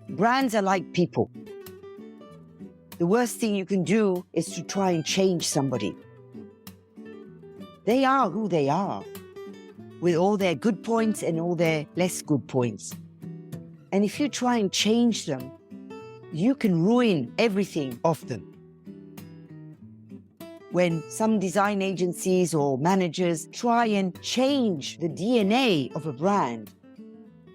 Brands are like people. The worst thing you can do is to try and change somebody. They are who they are, with all their good points and all their less good points. And if you try and change them, you can ruin everything of them. When some design agencies or managers try and change the DNA of a brand,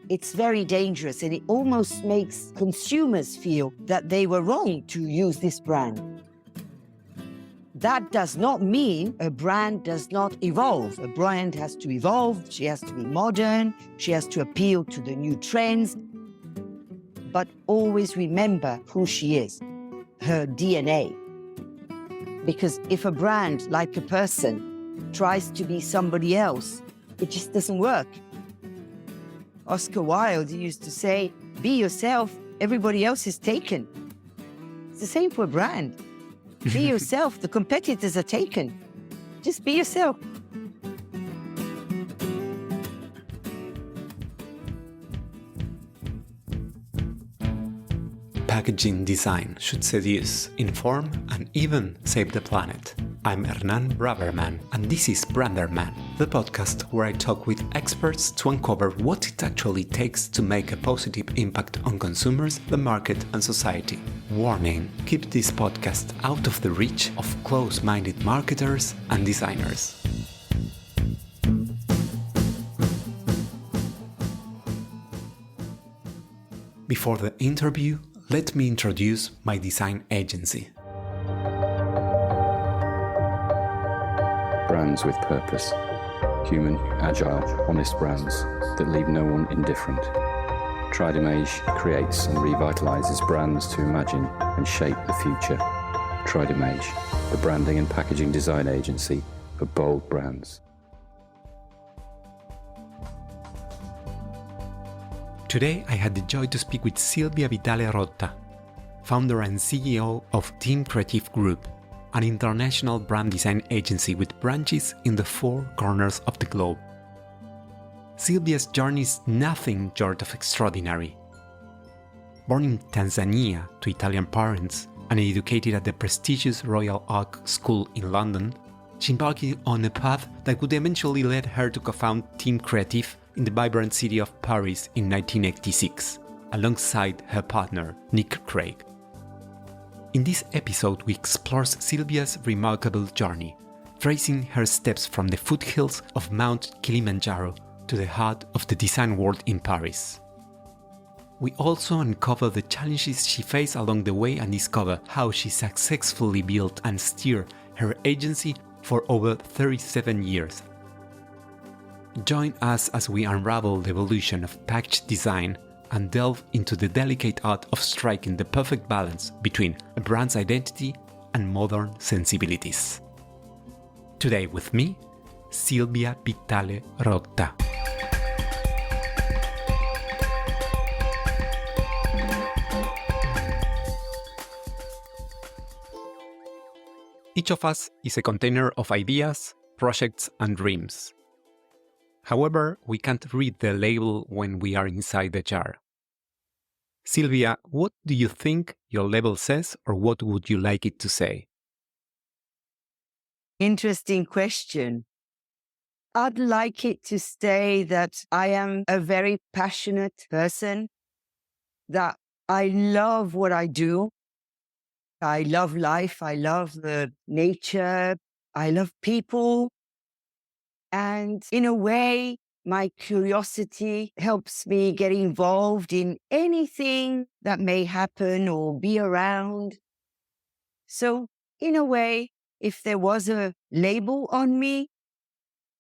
it's very dangerous, and it almost makes consumers feel that they were wrong to use this brand. That does not mean a brand does not evolve. A brand has to evolve, she has to be modern, she has to appeal to the new trends. But always remember who she is, her DNA. Because if a brand, like a person, tries to be somebody else, it just doesn't work. Oscar Wilde used to say, be yourself, everybody else is taken. It's the same for a brand. Be yourself, the competitors are taken. Just be yourself. Packaging design should seduce, inform, and even save the planet. I'm BRANDERMAN, and this is BRANDERMAN, the podcast where I talk with experts to uncover what it actually takes to make a positive impact on consumers, the market, and society. Warning: keep this podcast out of the reach of close-minded marketers and designers. Before the interview, let me introduce my design agency. Brands with purpose. Human, agile, honest brands that leave no one indifferent. Tridimage creates and revitalizes brands to imagine and shape the future. Tridimage, the branding and packaging design agency for bold brands. Today, I had the joy to speak with Sylvia Vitale Rotta, founder and CEO of Team Creatif Group, an international brand design agency with branches in the four corners of the globe. Sylvia's journey is nothing short of extraordinary. Born in Tanzania to Italian parents and educated at the prestigious Royal Oak School in London, she embarked on a path that would eventually lead her to co-found Team Creatif in the vibrant city of Paris in 1986, alongside her partner, Nick Craig. In this episode, we explore Sylvia's remarkable journey, tracing her steps from the foothills of Mount Kilimanjaro to the heart of the design world in Paris. We also uncover the challenges she faced along the way and discover how she successfully built and steered her agency for over 37 years. Join us as we unravel the evolution of package design and delve into the delicate art of striking the perfect balance between a brand's identity and modern sensibilities. Today with me, Sylvia Vitale Rotta. Each of us is a container of ideas, projects, and dreams. However, we can't read the label when we are inside the jar. Sylvia, what do you think your label says, or what would you like it to say? Interesting question. I'd like it to say that I am a very passionate person, that I love what I do. I love life, I love the nature, I love people. And in a way, my curiosity helps me get involved in anything that may happen or be around. So in a way, if there was a label on me,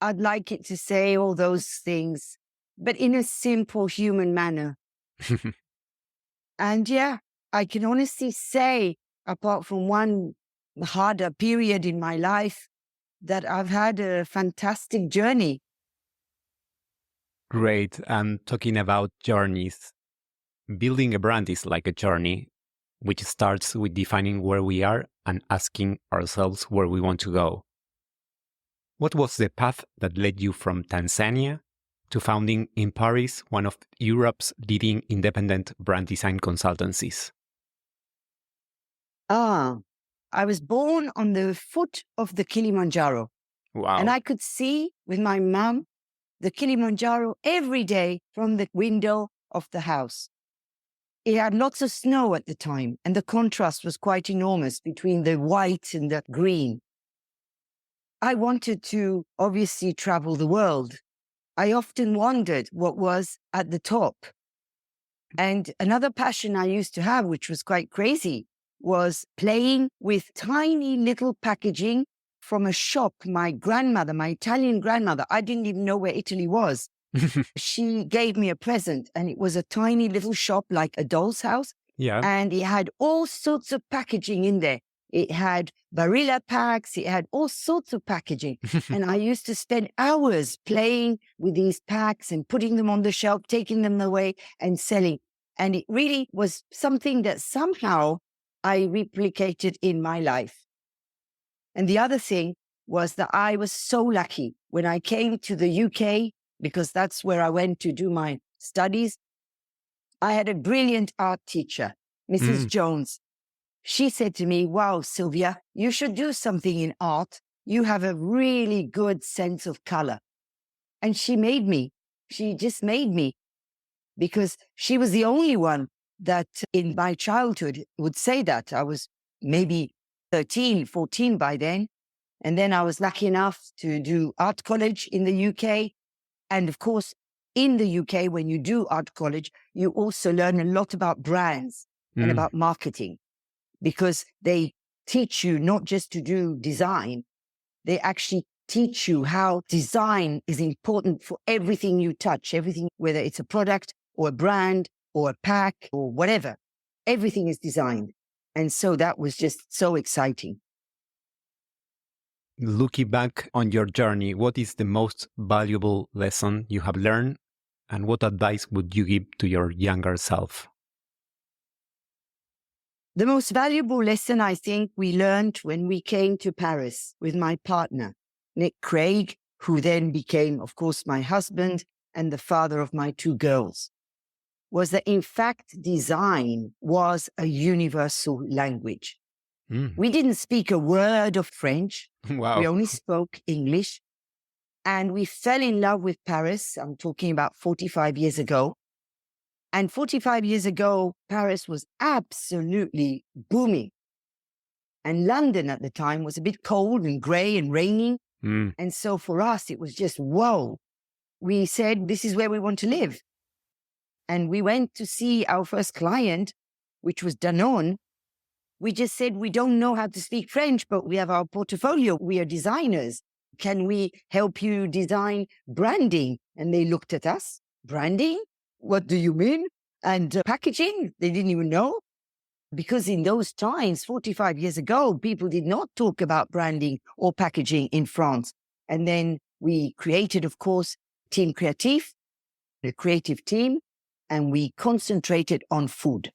I'd like it to say all those things, but in a simple human manner. And yeah, I can honestly say, apart from one harder period in my life, that I've had a fantastic journey. Great. And talking about journeys, building a brand is like a journey, which starts with defining where we are and asking ourselves where we want to go. What was the path that led you from Tanzania to founding in Paris one of Europe's leading independent brand design consultancies? I was born on the foot of the Kilimanjaro. Wow. And I could see with my mum the Kilimanjaro every day from the window of the house. It had lots of snow at the time, and the contrast was quite enormous between the white and the green. I wanted to obviously travel the world. I often wondered what was at the top. And another passion I used to have, which was quite crazy, was playing with tiny little packaging from a shop. My grandmother, my Italian grandmother, I didn't even know where Italy was. She gave me a present, and it was a tiny little shop like a doll's house. Yeah. And it had all sorts of packaging in there. It had Barilla packs. It had all sorts of packaging. And I used to spend hours playing with these packs and putting them on the shelf, taking them away and selling. And it really was something that somehow I replicated in my life. And the other thing was that I was so lucky when I came to the UK, because that's where I went to do my studies. I had a brilliant art teacher, Mrs. Jones. She said to me, "Wow, Sylvia, you should do something in art. You have a really good sense of color." And she made me. She just made me, because she was the only one that in my childhood would say that. I was maybe 13, 14 by then. And then I was lucky enough to do art college in the UK. And of course, in the UK, when you do art college, you also learn a lot about brands and about marketing, because they teach you not just to do design, they actually teach you how design is important for everything you touch, everything, whether it's a product or a brand or a pack or whatever, everything is designed. And so that was just so exciting. Looking back on your journey, what is the most valuable lesson you have learned, and what advice would you give to your younger self? The most valuable lesson I think we learned when we came to Paris with my partner, Nick Craig, who then became, of course, my husband and the father of my two girls, was that in fact, design was a universal language. We didn't speak a word of French. Wow. We only spoke English. And we fell in love with Paris. I'm talking about 45 years ago. And 45 years ago, Paris was absolutely booming. And London at the time was a bit cold and grey and raining. And so for us, it was just, whoa. We said, this is where we want to live. And we went to see our first client, which was Danone. We just said, we don't know how to speak French, but we have our portfolio. We are designers. Can we help you design branding? And they looked at us. Branding? What do you mean? And packaging? They didn't even know. Because in those times, 45 years ago, people did not talk about branding or packaging in France. And then we created, of course, Team Creatif, the creative team, and we concentrated on food.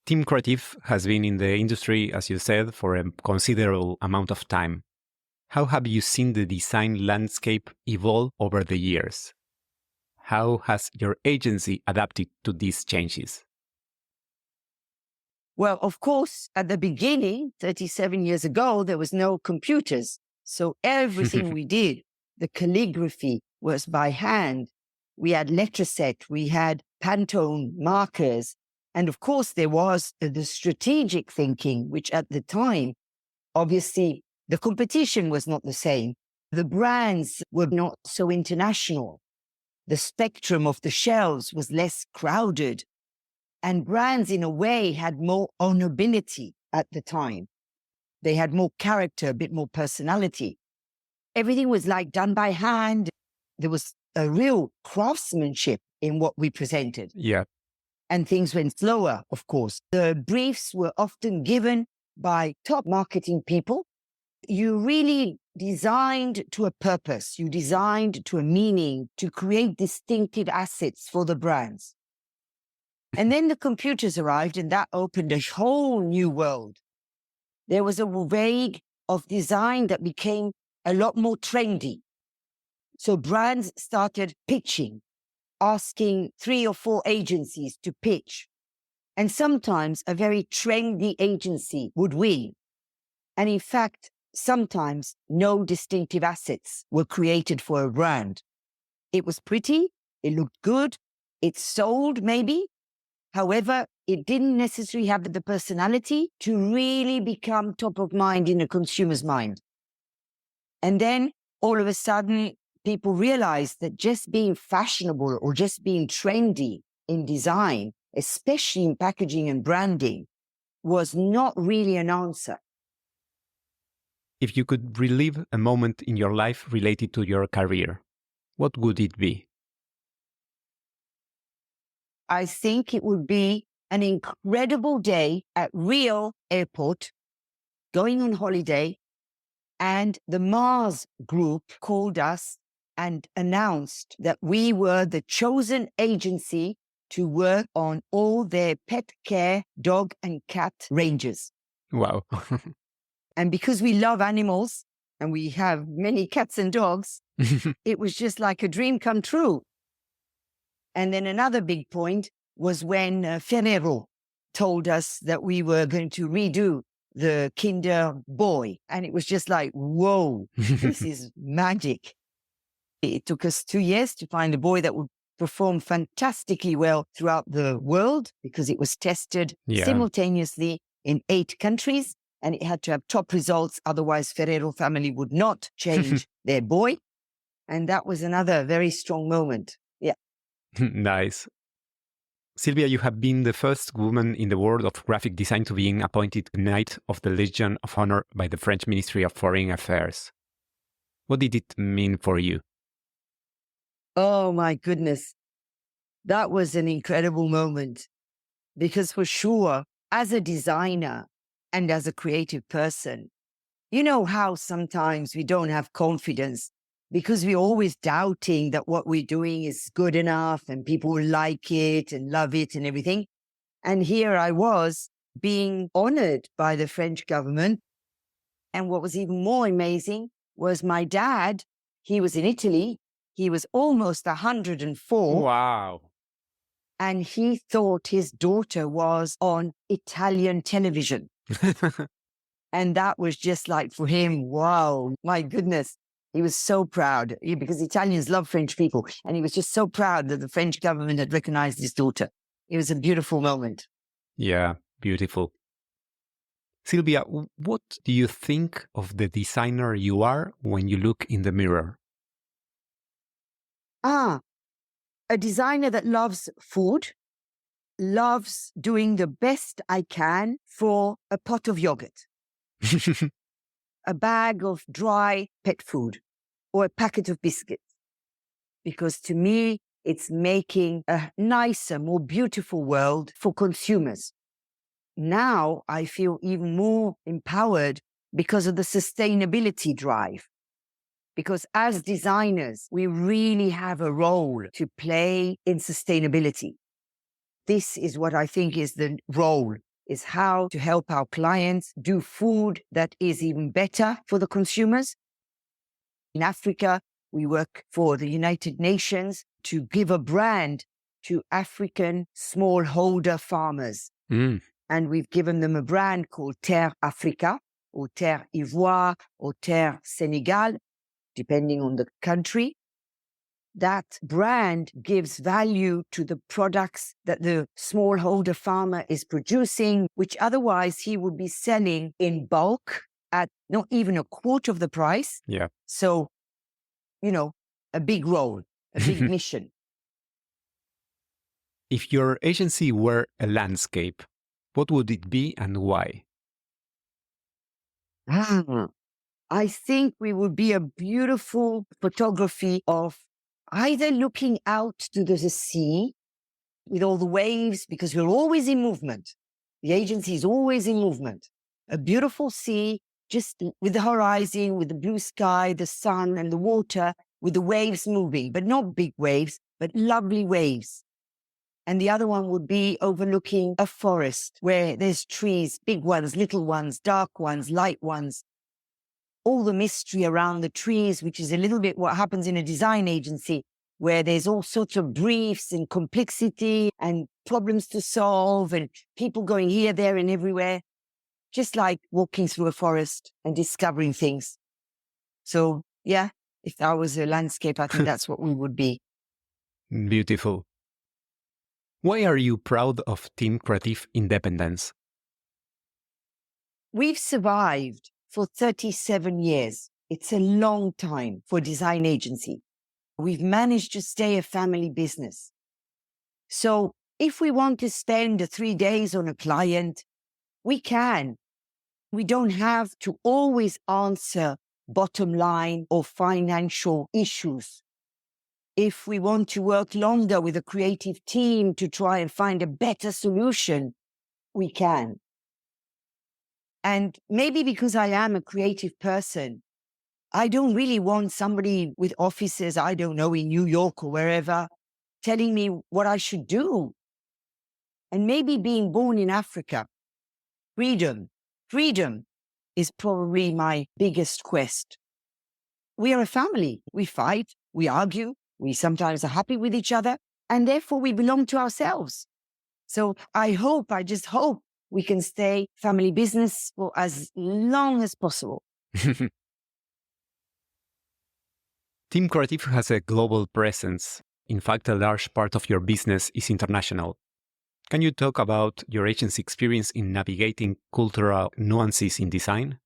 Team Creatif has been in the industry, as you said, for a considerable amount of time. How have you seen the design landscape evolve over the years? How has your agency adapted to these changes? Well, of course, at the beginning, 37 years ago, there was no computers. So everything we did, the calligraphy was by hand. We had letter set, we had Pantone markers. And of course, there was the strategic thinking, which at the time, obviously, the competition was not the same. The brands were not so international. The spectrum of the shelves was less crowded. And brands, in a way, had more honorability at the time. They had more character, a bit more personality. Everything was like done by hand. There was a real craftsmanship in what we presented. Yeah. And things went slower, of course. The briefs were often given by top marketing people. You really designed to a purpose. You designed to a meaning, to create distinctive assets for the brands. And then the computers arrived, and that opened a whole new world. There was a vague of design that became a lot more trendy. So brands started pitching, asking 3 or 4 agencies to pitch. And sometimes a very trendy agency would win. And in fact, sometimes no distinctive assets were created for a brand. It was pretty, it looked good, it sold maybe. However, it didn't necessarily have the personality to really become top of mind in a consumer's mind. And then all of a sudden, people realized that just being fashionable or just being trendy in design, especially in packaging and branding, was not really an answer. If you could relive a moment in your life related to your career, what would it be? I think it would be an incredible day at Rio Airport, going on holiday, and the Mars group called us and announced that we were the chosen agency to work on all their pet care dog and cat ranges. Wow. And because we love animals and we have many cats and dogs, it was just like a dream come true. And then another big point was when Ferrero told us that we were going to redo the Kinder Boy. And it was just like, whoa, this is magic. It took us 2 years to find a boy that would perform fantastically well throughout the world because it was tested simultaneously in 8 countries. And it had to have top results. Otherwise, Ferrero family would not change their boy. And that was another very strong moment. Yeah. Nice. Sylvia, you have been the first woman in the world of graphic design to be appointed Knight of the Legion of Honor by the French Ministry of Foreign Affairs. What did it mean for you? Oh, my goodness. That was an incredible moment. Because for sure, as a designer and as a creative person, you know how sometimes we don't have confidence because we're always doubting that what we're doing is good enough and people will like it and love it and everything. And here I was being honored by the French government. And what was even more amazing was my dad, he was in Italy. He was almost 104. Wow. And he thought his daughter was on Italian television. And that was just like for him, wow, my goodness. He was so proud because Italians love French people. And he was just so proud that the French government had recognized his daughter. It was a beautiful moment. Yeah, beautiful. Sylvia, what do you think of the designer you are when you look in the mirror? A designer that loves food, loves doing the best I can for a pot of yogurt, a bag of dry pet food, or a packet of biscuits. Because to me, it's making a nicer, more beautiful world for consumers. Now I feel even more empowered because of the sustainability drive. Because as designers, we really have a role to play in sustainability. This is what I think is the role, is how to help our clients do food that is even better for the consumers. In Africa, we work for the United Nations to give a brand to African smallholder farmers. And we've given them a brand called Terre Africa, or Terre Ivoire, or Terre Senegal, depending on the country. That brand gives value to the products that the smallholder farmer is producing, which otherwise he would be selling in bulk at not even a quarter of the price. Yeah. So, you know, a big role, a big mission. If your agency were a landscape, what would it be and why? I think we would be a beautiful photography of either looking out to the sea with all the waves, because we're always in movement. The agency is always in movement. A beautiful sea, just with the horizon, with the blue sky, the sun and the water, with the waves moving, but not big waves, but lovely waves. And the other one would be overlooking a forest where there's trees, big ones, little ones, dark ones, light ones. all the mystery around the trees, which is a little bit what happens in a design agency, where there's all sorts of briefs and complexity and problems to solve and people going here, there, and everywhere, just like walking through a forest and discovering things. So, yeah, if I was a landscape, I think that's what we would be. Beautiful. Why are you proud of Team Creatif independence? We've survived for 37 years. It's a long time for a design agency. We've managed to stay a family business. So if we want to spend 3 days on a client, we can. We don't have to always answer bottom line or financial issues. If we want to work longer with a creative team to try and find a better solution, we can. And maybe because I am a creative person, I don't really want somebody with offices, I don't know, in New York or wherever, telling me what I should do. And maybe being born in Africa, freedom is probably my biggest quest. We are a family. We fight, we argue, we sometimes are happy with each other, and therefore we belong to ourselves. So I just hope we can stay family business for as long as possible. Team Creatif has a global presence. In fact, a large part of your business is international. Can you talk about your agency experience in navigating cultural nuances in design?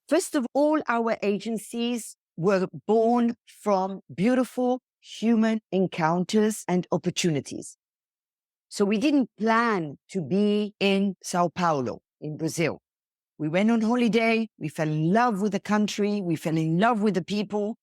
First of all, our agencies were born from beautiful human encounters and opportunities. So we didn't plan to be in Sao Paulo, in Brazil. We went on holiday, we fell in love with the country, we fell in love with the people.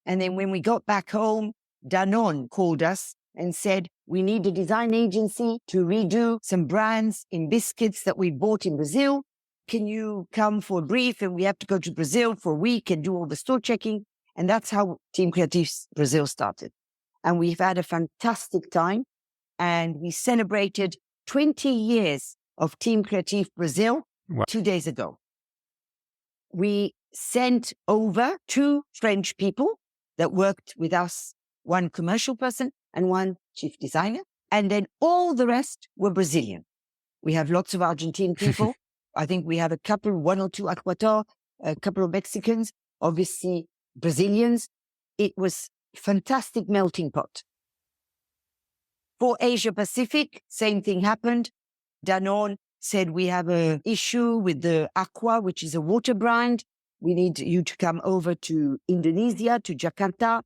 And then when we got back home, Danone called us and said, we need a design agency to redo some brands in biscuits that we bought in Brazil. Can you come for a brief? And we have to go to Brazil for a week and do all the store checking. And that's how Team Creatif Brazil started. And we've had a fantastic time. And we celebrated 20 years of Team Creatif Brazil 2 days ago. We sent over 2 French people that worked with us, 1 commercial person and 1 chief designer. And then all the rest were Brazilian. We have lots of Argentine people. I think we have a couple, 1 or 2 Ecuador, a couple of Mexicans, obviously Brazilians. It was a fantastic melting pot. For Asia Pacific, same thing happened. Danone said, we have an issue with the Aqua, which is a water brand. We need you to come over to Indonesia, to Jakarta.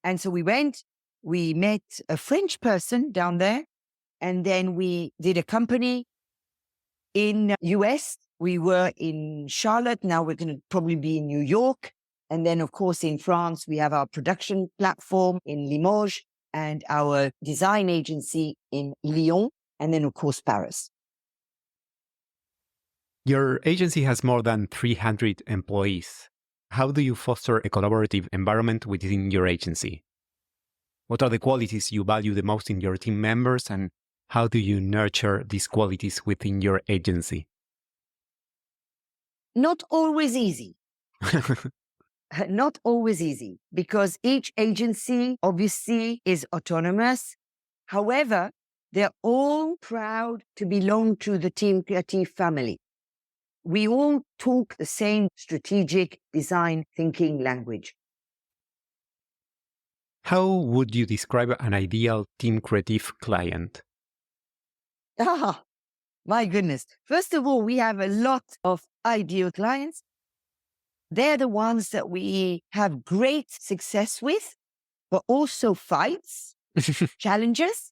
And so we went, we met a French person down there, and then we did a company in US. We were in Charlotte. Now we're going to probably be in New York. And then, of course, in France, we have our production platform in Limoges and our design agency in Lyon. And then, of course, Paris. Your agency has more than 300 employees. How do you foster a collaborative environment within your agency? What are the qualities you value the most in your team members, and how do you nurture these qualities within your agency? Not always easy. Not always easy, because each agency obviously is autonomous. However, they're all proud to belong to the Team Creatif family. We all talk the same strategic design thinking language. How would you describe an ideal Team Creatif client? My goodness. First of all, we have a lot of ideal clients. They're the ones that we have great success with, but also fights, challenges.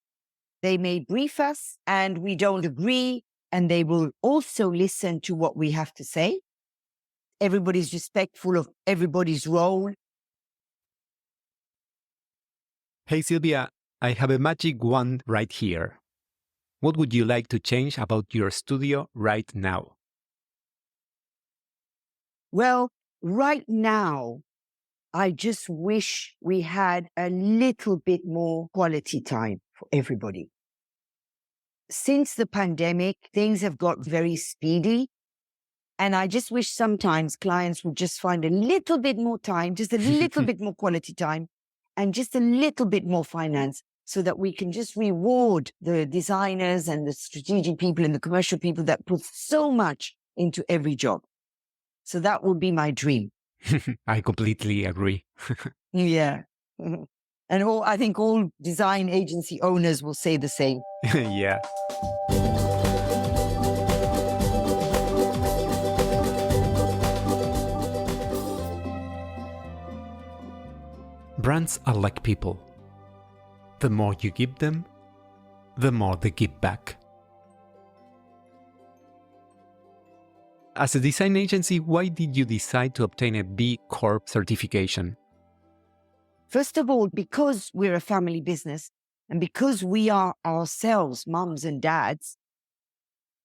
They may brief us and we don't agree, and they will also listen to what we have to say. Everybody's respectful of everybody's role. Hey, Sylvia, I have a magic wand right here. What would you like to change about your studio right now? Well, right now, I just wish we had a little bit more quality time for everybody. Since the pandemic, things have got very speedy. And I just wish sometimes clients would just find a little bit more time, just a little bit more quality time, and just a little bit more finance, so that we can just reward the designers and the strategic people and the commercial people that put so much into every job. So that would be my dream. I completely agree. Yeah. Mhm. And I think all design agency owners will say the same. Yeah. Brands are like people. The more you give them, the more they give back. As a design agency, why did you decide to obtain a B Corp certification? First of all, because we're a family business and because we are ourselves mums and dads,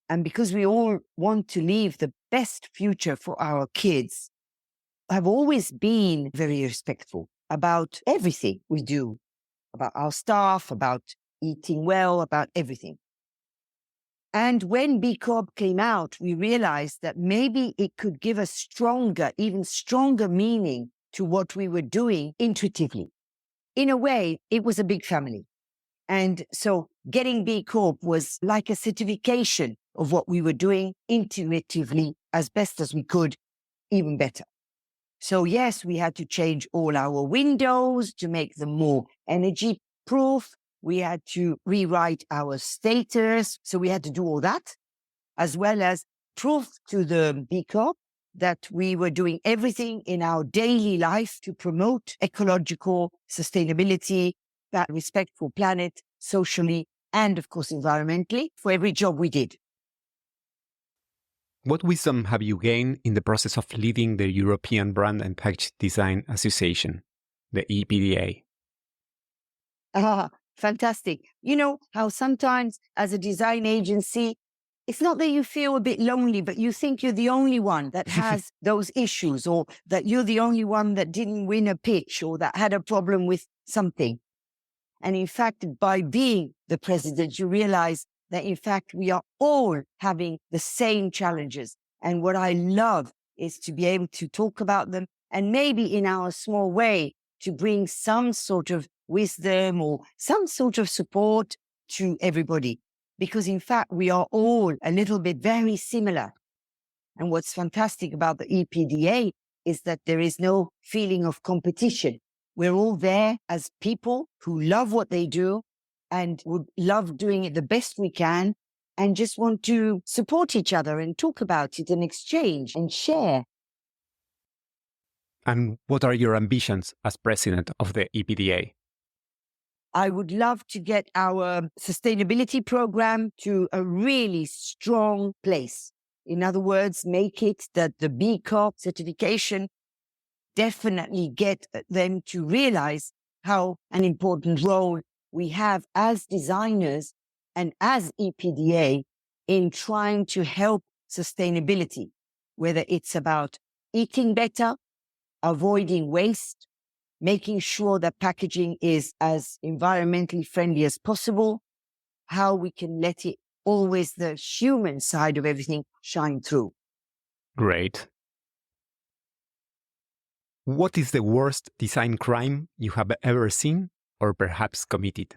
and because we all want to leave the best future for our kids, I've always been very respectful about everything we do, about our staff, about eating well, about everything. And when B Corp came out, we realized that maybe it could give a stronger, even stronger meaning to what we were doing intuitively. In a way, it was a big family. And so getting B Corp was like a certification of what we were doing intuitively as best as we could, even better. So yes, we had to change all our windows to make them more energy proof. We had to rewrite our status. So we had to do all that, as well as proof to the B Corp that we were doing everything in our daily life to promote ecological sustainability, that respect for planet, socially, and of course, environmentally, for every job we did. What wisdom have you gained in the process of leading the European Brand and Package Design Association, the EPDA? Fantastic. You know how sometimes as a design agency, it's not that you feel a bit lonely, but you think you're the only one that has those issues, or that you're the only one that didn't win a pitch, or that had a problem with something. And in fact, by being the president, you realize that in fact, we are all having the same challenges. And what I love is to be able to talk about them, and maybe in our small way to bring some sort of wisdom or some sort of support to everybody. Because in fact, we are all a little bit very similar. And what's fantastic about the EPDA is that there is no feeling of competition. We're all there as people who love what they do and would love doing it the best we can, and just want to support each other and talk about it and exchange and share. And what are your ambitions as president of the EPDA? I would love to get our sustainability program to a really strong place. In other words, make it that the B Corp certification definitely get them to realize how an important role we have as designers and as EPDA in trying to help sustainability, whether it's about eating better, avoiding waste, making sure that packaging is as environmentally friendly as possible, how we can let it always the human side of everything shine through. Great. What is the worst design crime you have ever seen or perhaps committed?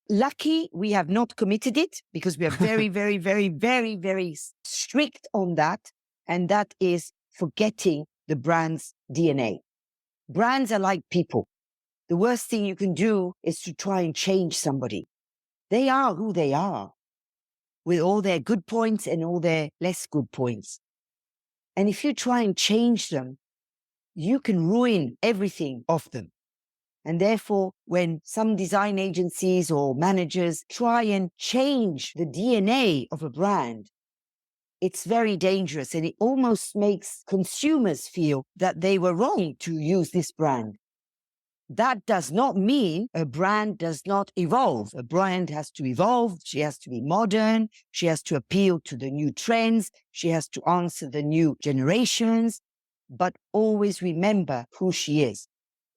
Lucky we have not committed it, because we are very, very, very, very, very strict on that. And that is forgetting the brand's DNA. Brands are like people. The worst thing you can do is to try and change somebody. They are who they are, with all their good points and all their less good points. And if you try and change them, you can ruin everything of them. And therefore, when some design agencies or managers try and change the DNA of a brand, it's very dangerous, and it almost makes consumers feel that they were wrong to use this brand. That does not mean a brand does not evolve. A brand has to evolve. She has to be modern. She has to appeal to the new trends. She has to answer the new generations. But always remember who she is,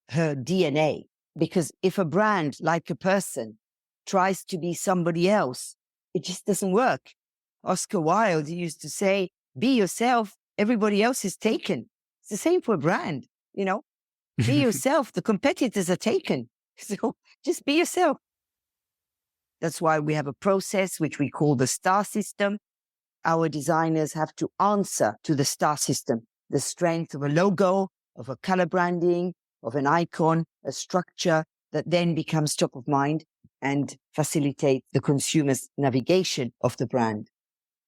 her DNA. Because if a brand, like a person, tries to be somebody else, it just doesn't work. Oscar Wilde used to say, be yourself, everybody else is taken. It's the same for a brand, you know, be yourself, the competitors are taken. So just be yourself. That's why we have a process which we call the star system. Our designers have to answer to the star system, the strength of a logo, of a color branding, of an icon, a structure that then becomes top of mind and facilitates the consumer's navigation of the brand,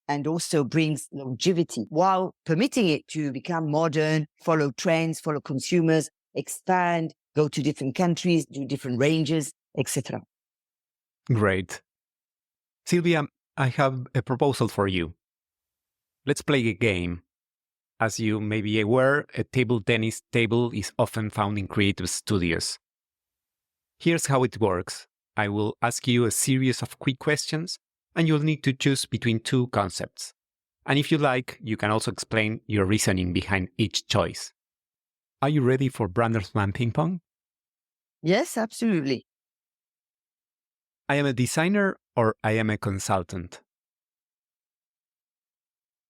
and also brings longevity while permitting it to become modern, follow trends, follow consumers, expand, go to different countries, do different ranges, etc. Great. Sylvia, I have a proposal for you. Let's play a game. As you may be aware, a table tennis table is often found in creative studios. Here's how it works. I will ask you a series of quick questions, and you'll need to choose between two concepts. And if you like, you can also explain your reasoning behind each choice. Are you ready for BRANDERMAN Ping Pong? Yes, absolutely. I am a designer or I am a consultant?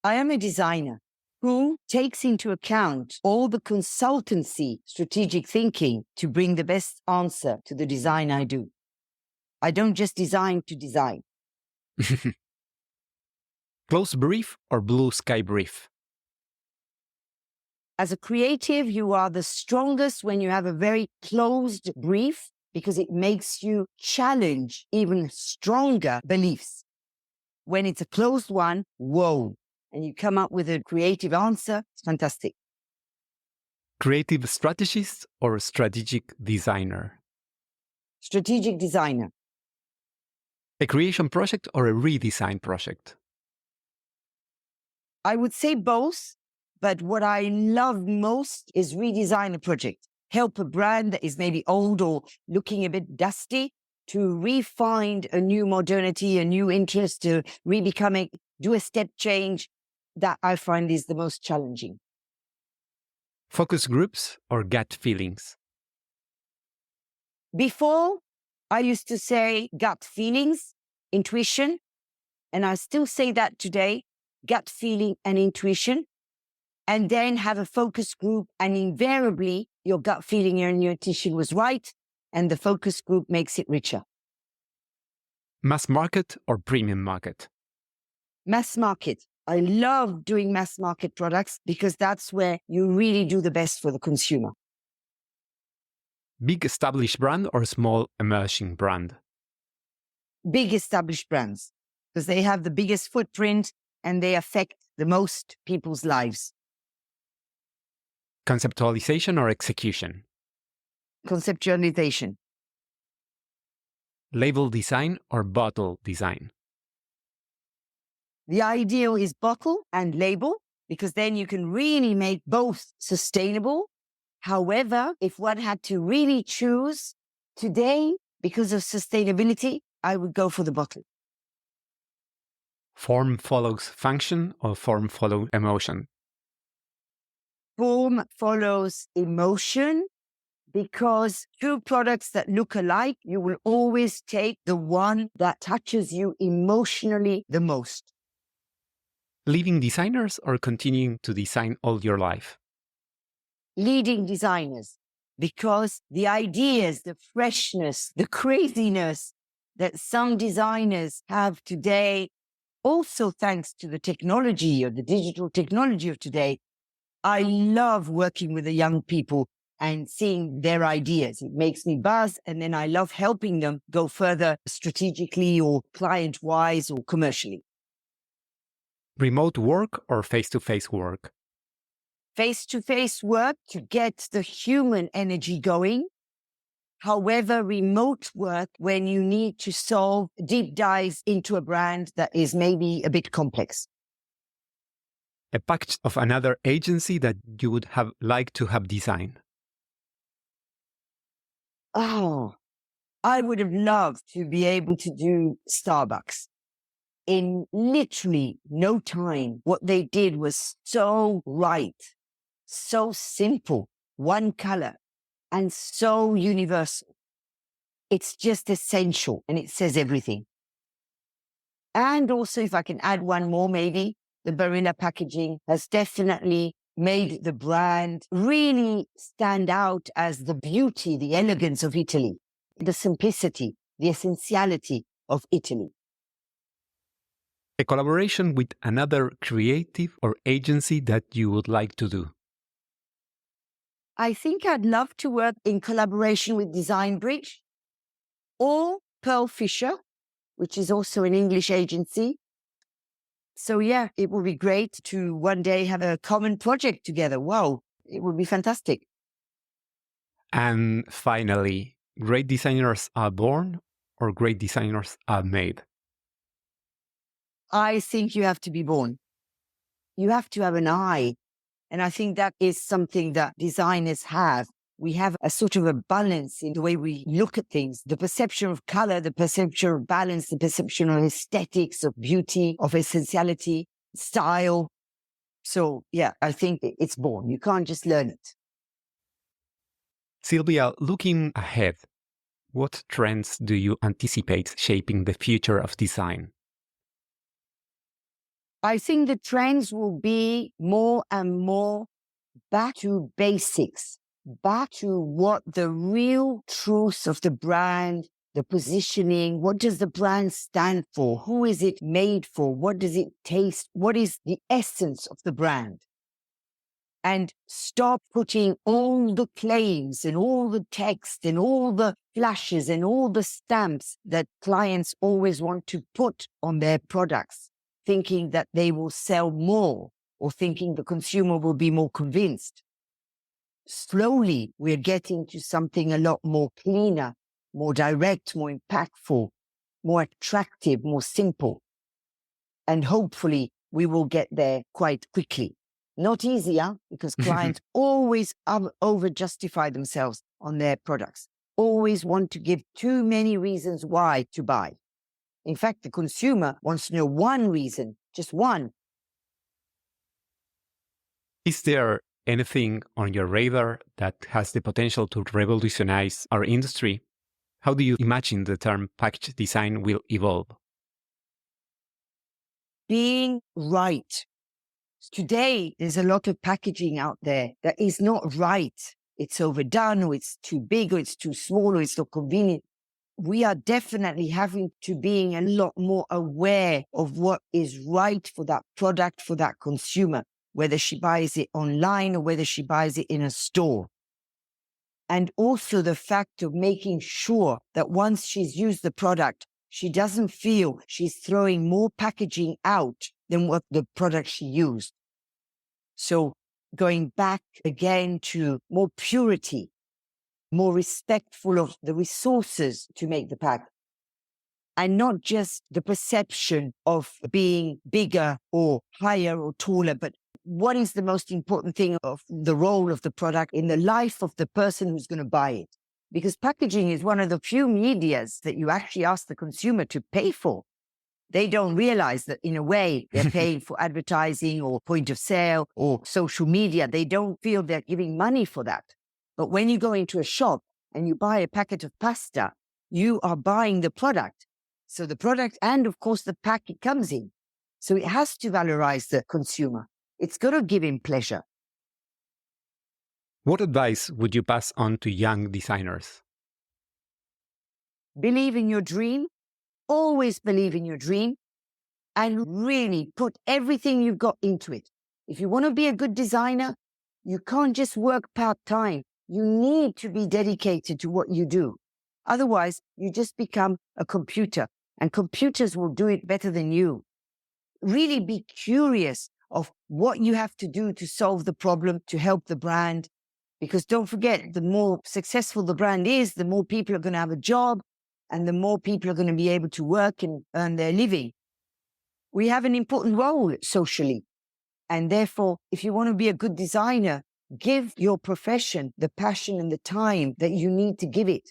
I am a designer who takes into account all the consultancy strategic thinking to bring the best answer to the design I do. I don't just design to design. Close brief or blue sky brief? As a creative, you are the strongest when you have a very closed brief because it makes you challenge even stronger beliefs. When it's a closed one, whoa, and you come up with a creative answer, it's fantastic. Creative strategist or strategic designer? Strategic designer. A creation project or a redesign project? I would say both, but what I love most is redesign a project. Help a brand that is maybe old or looking a bit dusty to re-find a new modernity, a new interest, to re-become it, do a step change. That I find is the most challenging. Focus groups or gut feelings? Before, I used to say gut feelings, intuition, and I still say that today, gut feeling and intuition, and then have a focus group, and invariably your gut feeling and your intuition was right, and the focus group makes it richer. Mass market or premium market? Mass market. I love doing mass market products because that's where you really do the best for the consumer. Big established brand or small emerging brand? Big established brands, because they have the biggest footprint and they affect the most people's lives. Conceptualization or execution? Conceptualization. Label design or bottle design? The ideal is bottle and label, because then you can really make both sustainable. However, if one had to really choose today, because of sustainability, I would go for the bottle. Form follows function or form follows emotion? Form follows emotion, because two products that look alike, you will always take the one that touches you emotionally the most. Leading designers or continuing to design all your life? Leading designers, because the ideas, the freshness, the craziness that some designers have today, also thanks to the technology or the digital technology of today, I love working with the young people and seeing their ideas. It makes me buzz, and then I love helping them go further strategically or client-wise or commercially. Remote work or face-to-face work? Face-to-face work to get the human energy going. However, remote work when you need to solve deep dives into a brand that is maybe a bit complex. A package of another agency that you would have liked to have designed? Oh, I would have loved to be able to do Starbucks. In literally no time, what they did was so right, so simple, one color, and so universal. It's just essential, and it says everything. And also, if I can add one more, maybe the Barilla packaging has definitely made the brand really stand out as the beauty, the elegance of Italy, the simplicity, the essentiality of Italy. A collaboration with another creative or agency that you would like to do? I think I'd love to work in collaboration with Design Bridge or Pearl Fisher, which is also an English agency. So yeah, it would be great to one day have a common project together. Wow, it would be fantastic. And finally, great designers are born or great designers are made? I think you have to be born. You have to have an eye. And I think that is something that designers have. We have a sort of a balance in the way we look at things, the perception of color, the perception of balance, the perception of aesthetics, of beauty, of essentiality, style. So yeah, I think it's born. You can't just learn it. Sylvia, looking ahead, what trends do you anticipate shaping the future of design? I think the trends will be more and more back to basics, back to what the real truth of the brand, the positioning, what does the brand stand for? Who is it made for? What does it taste? What is the essence of the brand? And stop putting all the claims and all the text and all the flashes and all the stamps that clients always want to put on their products, thinking that they will sell more or thinking the consumer will be more convinced. Slowly, we're getting to something a lot more cleaner, more direct, more impactful, more attractive, more simple. And hopefully, we will get there quite quickly. Not easier, because clients always over-justify themselves on their products, always want to give too many reasons why to buy. In fact, the consumer wants to know one reason, just one. Is there anything on your radar that has the potential to revolutionize our industry? How do you imagine the term package design will evolve? Being right. Today, there's a lot of packaging out there that is not right. It's overdone, or it's too big, or it's too small, or it's not convenient. We are definitely having to being a lot more aware of what is right for that product, for that consumer, whether she buys it online or whether she buys it in a store. And also the fact of making sure that once she's used the product, she doesn't feel she's throwing more packaging out than what the product she used. So going back again to more purity, more respectful of the resources to make the pack, and not just the perception of being bigger or higher or taller, but what is the most important thing of the role of the product in the life of the person who's going to buy it? Because packaging is one of the few medias that you actually ask the consumer to pay for. They don't realize that in a way they're paying for advertising or point of sale or social media. They don't feel they're giving money for that. But when you go into a shop and you buy a packet of pasta, you are buying the product. So the product and, of course, the pack it comes in. So it has to valorize the consumer. It's got to give him pleasure. What advice would you pass on to young designers? Believe in your dream. Always believe in your dream and really put everything you've got into it. If you want to be a good designer, you can't just work part-time. You need to be dedicated to what you do. Otherwise, you just become a computer, and computers will do it better than you. Really be curious of what you have to do to solve the problem, to help the brand. Because don't forget, the more successful the brand is, the more people are going to have a job, and the more people are going to be able to work and earn their living. We have an important role socially. And therefore, if you want to be a good designer, give your profession the passion and the time that you need to give it.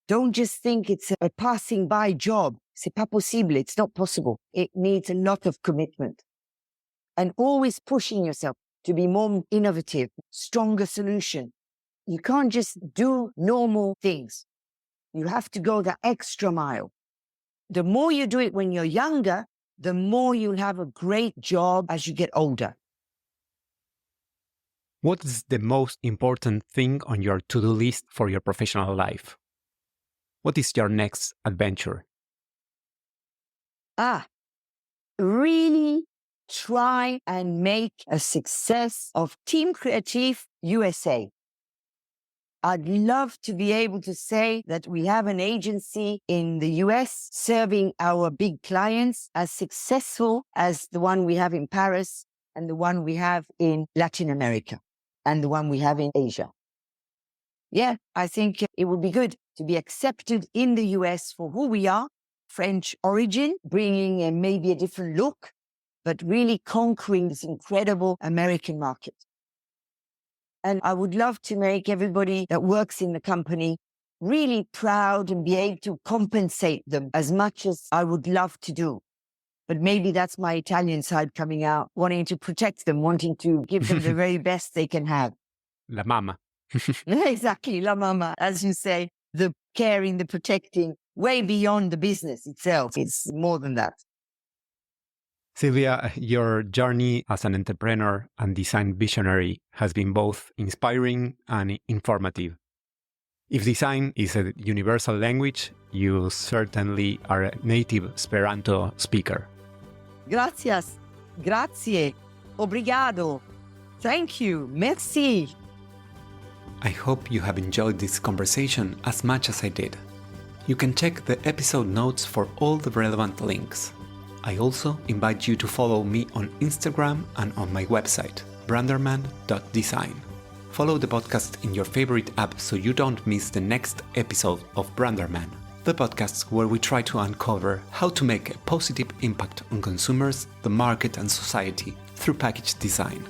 Don't just think it's a passing by job. C'est pas possible. It's not possible. It needs a lot of commitment. And always pushing yourself to be more innovative, stronger solution. You can't just do normal things. You have to go the extra mile. The more you do it when you're younger, the more you'll have a great job as you get older. What is the most important thing on your to-do list for your professional life? What is your next adventure? Really try and make a success of Team Creatif USA. I'd love to be able to say that we have an agency in the US serving our big clients as successful as the one we have in Paris and the one we have in Latin America and the one we have in Asia. Yeah, I think it would be good to be accepted in the US for who we are, French origin, bringing maybe a different look, but really conquering this incredible American market. And I would love to make everybody that works in the company really proud and be able to compensate them as much as I would love to do. But maybe that's my Italian side coming out, wanting to protect them, wanting to give them the very best they can have. La mama. Exactly, la mama, as you say, the caring, the protecting, way beyond the business itself. It's more than that. Sylvia, your journey as an entrepreneur and design visionary has been both inspiring and informative. If design is a universal language, you certainly are a native Esperanto speaker. Gracias, grazie, obrigado, thank you, merci. I hope you have enjoyed this conversation as much as I did. You can check the episode notes for all the relevant links. I also invite you to follow me on Instagram and on my website, branderman.design. Follow the podcast in your favorite app so you don't miss the next episode of Branderman, the podcast where we try to uncover how to make a positive impact on consumers, the market, and society through package design.